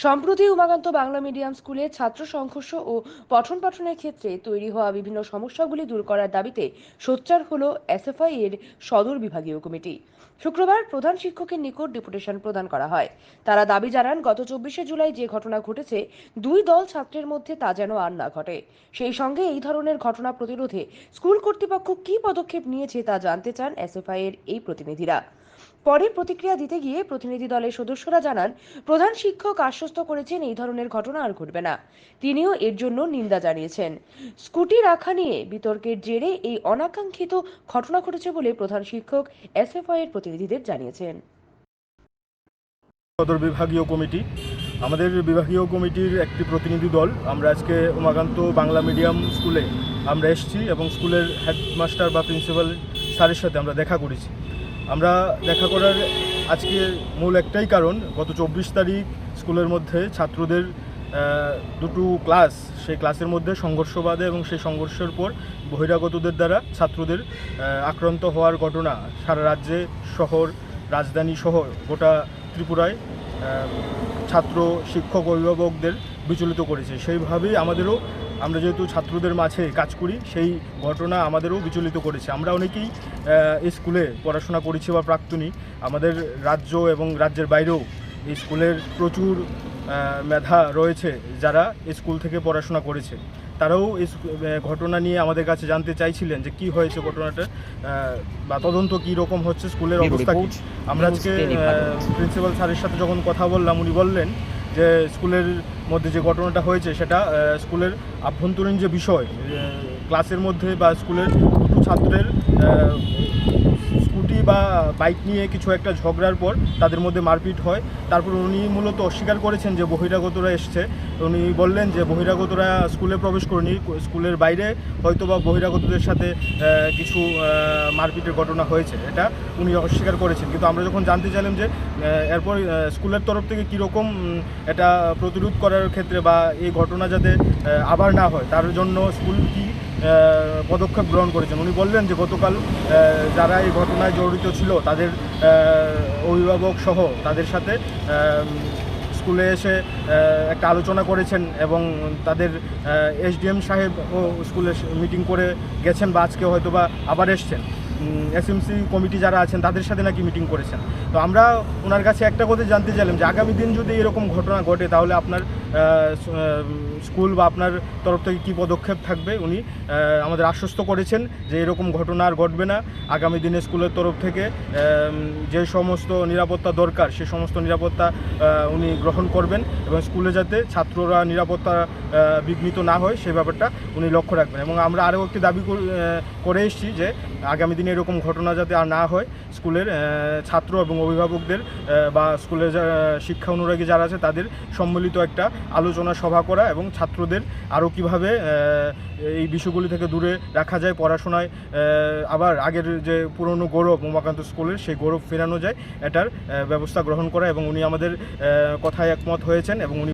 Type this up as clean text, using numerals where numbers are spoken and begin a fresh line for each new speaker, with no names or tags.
সম্প্রতি উমাকান্ত বাংলা মিডিয়াম স্কুলে ছাত্র সংঘর্ষ ও পঠন পাঠনের ক্ষেত্রে তৈরি হওয়া বিভিন্ন সমস্যাগুলি দূর করার দাবিতে সোচ্চার হলো এসএফআই এর সদর বিভাগীয় কমিটি। শুক্রবার প্রধান শিক্ষকের নিকট ডেপুটেশন প্রদান করা হয়। তারা দাবি জানান, গত 24শে জুলাই যে ঘটনা ঘটেছে দুই দল ছাত্রের মধ্যে তা যেন আর না ঘটে। সেই সঙ্গে এই ধরনের ঘটনা প্রতিরোধে স্কুল কর্তৃপক্ষ কী পদক্ষেপ নিয়েছে তা জানতে চান এসএফআই এর এই প্রতিনিধিরা। পরে প্রতিক্রিয়া দিতে গিয়ে প্রতিনিধি দলের সদস্যরা জানান, প্রধান শিক্ষক আশ্বস্ত করেছেন এই ধরনের ঘটনা আর ঘটবে না। তিনিও এর জন্য নিন্দা জানিয়েছেন। স্কুটি রাখা নিয়ে বিতর্কের জেরে এই অনাকাঙ্ক্ষিত ঘটনা ঘটেছে বলে প্রধান শিক্ষক এসএফআই এর প্রতিনিধিদের জানিয়েছেন।
সদর বিভাগীয় কমিটি, আমাদের বিভাগীয় কমিটির একটি প্রতিনিধি দল আমরা আজকে উমাকান্ত বাংলা মিডিয়াম স্কুলে আমরা এসেছি এবং স্কুলের হেডমাস্টার বা প্রিন্সিপাল স্যারের সাথে আমরা দেখা করেছি। আমরা দেখা করার আজকে মূল একটাই কারণ, গত 24 তারিখ স্কুলের মধ্যে ছাত্রদের দুটো ক্লাস, সেই ক্লাসের মধ্যে সংঘর্ষ বাধে এবং সেই সংঘর্ষের পর বহিরাগতদের দ্বারা ছাত্রদের আক্রান্ত হওয়ার ঘটনা সারা রাজ্যে, শহর, রাজধানী সহ গোটা ত্রিপুরায় ছাত্র, শিক্ষক, অভিভাবকদের বিচলিত করেছে। সেইভাবেই আমরা যেহেতু ছাত্রদের মাঝে কাজ করি, সেই ঘটনা আমাদেরও বিচলিত করেছে। আমরা অনেকেই এই স্কুলে পড়াশোনা করেছি বা প্রাক্তনী। আমাদের রাজ্য এবং রাজ্যের বাইরেও এই স্কুলের প্রচুর মেধা রয়েছে যারা এই স্কুল থেকে পড়াশোনা করেছে। তারাও এই ঘটনা নিয়ে আমাদের কাছে জানতে চাইছিলেন যে কি হয়েছে ঘটনাটা, বা তদন্ত কী রকম হচ্ছে, স্কুলের অবস্থা কী। আমরা আজকে প্রিন্সিপাল স্যারের সাথে যখন কথা বললাম, উনি বললেন যে স্কুলের মধ্যে যে ঘটনাটা হয়েছে সেটা স্কুলের আভ্যন্তরীণ যে বিষয়, ক্লাসের মধ্যে বা স্কুলের দুটো ছাত্রের স্কুটি বা বাইক নিয়ে কিছু একটা ঝগড়ার পর তাদের মধ্যে মারপিট হয়। তারপর উনি মূলত অস্বীকার করেছেন যে বহিরাগতরা এসছে। উনি বললেন যে বহিরাগতরা স্কুলে প্রবেশ করেনি, স্কুলের বাইরে হয়তো বা বহিরাগতদের সাথে কিছু মারপিটের ঘটনা হয়েছে, এটা উনি অস্বীকার করেছেন। কিন্তু আমরা যখন জানতে চাইলাম যে এরপর স্কুলের তরফ থেকে কীরকম এটা প্রতিরোধ করার ক্ষেত্রে বা এই ঘটনা যাতে আবার না হয় তার জন্য স্কুল কি পদক্ষেপ গ্রহণ করেছেন, উনি বললেন যে গতকাল যারা এই ঘটনায় জড়িত ছিল তাদের অভিভাবক সহ তাদের সাথে স্কুলে এসে একটা আলোচনা করেছেন এবং তাদের এসডিএম সাহেবও স্কুলে মিটিং করে গেছেন বা আজকে হয়তো বা আবার এসছেন। এসএমসি কমিটি যারা আছেন তাদের সাথে নাকি মিটিং করেছেন। তো আমরা ওনার কাছে একটা কথা জানতে চাইলাম যে আগামী দিন যদি এরকম ঘটনা ঘটে তাহলে আপনার স্কুল বা আপনার তরফ থেকে কী পদক্ষেপ থাকবে। উনি আমাদের আশ্বস্ত করেছেন যে এরকম ঘটনা আর ঘটবে না। আগামী দিনে স্কুলের তরফ থেকে যে সমস্ত নিরাপত্তা দরকার সে সমস্ত নিরাপত্তা উনি গ্রহণ করবেন এবং স্কুলে যাতে ছাত্ররা নিরাপত্তা বিঘ্নিত না হয় সেই ব্যাপারটা উনি লক্ষ্য রাখবেন। এবং আমরা আরও একটি দাবি করে এসেছি যে আগামী দিনে এরকম ঘটনা যাতে আর না হয়, স্কুলের ছাত্র এবং অভিভাবকদের বা স্কুলের শিক্ষা অনুরাগী যারা আছে তাদের সম্মিলিত একটা আলোচনা সভা করা এবং ছাত্রদের আরও কীভাবে এই বিষয়গুলি থেকে দূরে রাখা যায়, পড়াশোনায় আবার আগের যে পুরনো গৌরব উমাকান্ত স্কুলের সেই গৌরব ফেরানো যায়, এটার ব্যবস্থা গ্রহণ করা। এবং উনি আমাদের কথায় একমত হয়েছেন এবং উনি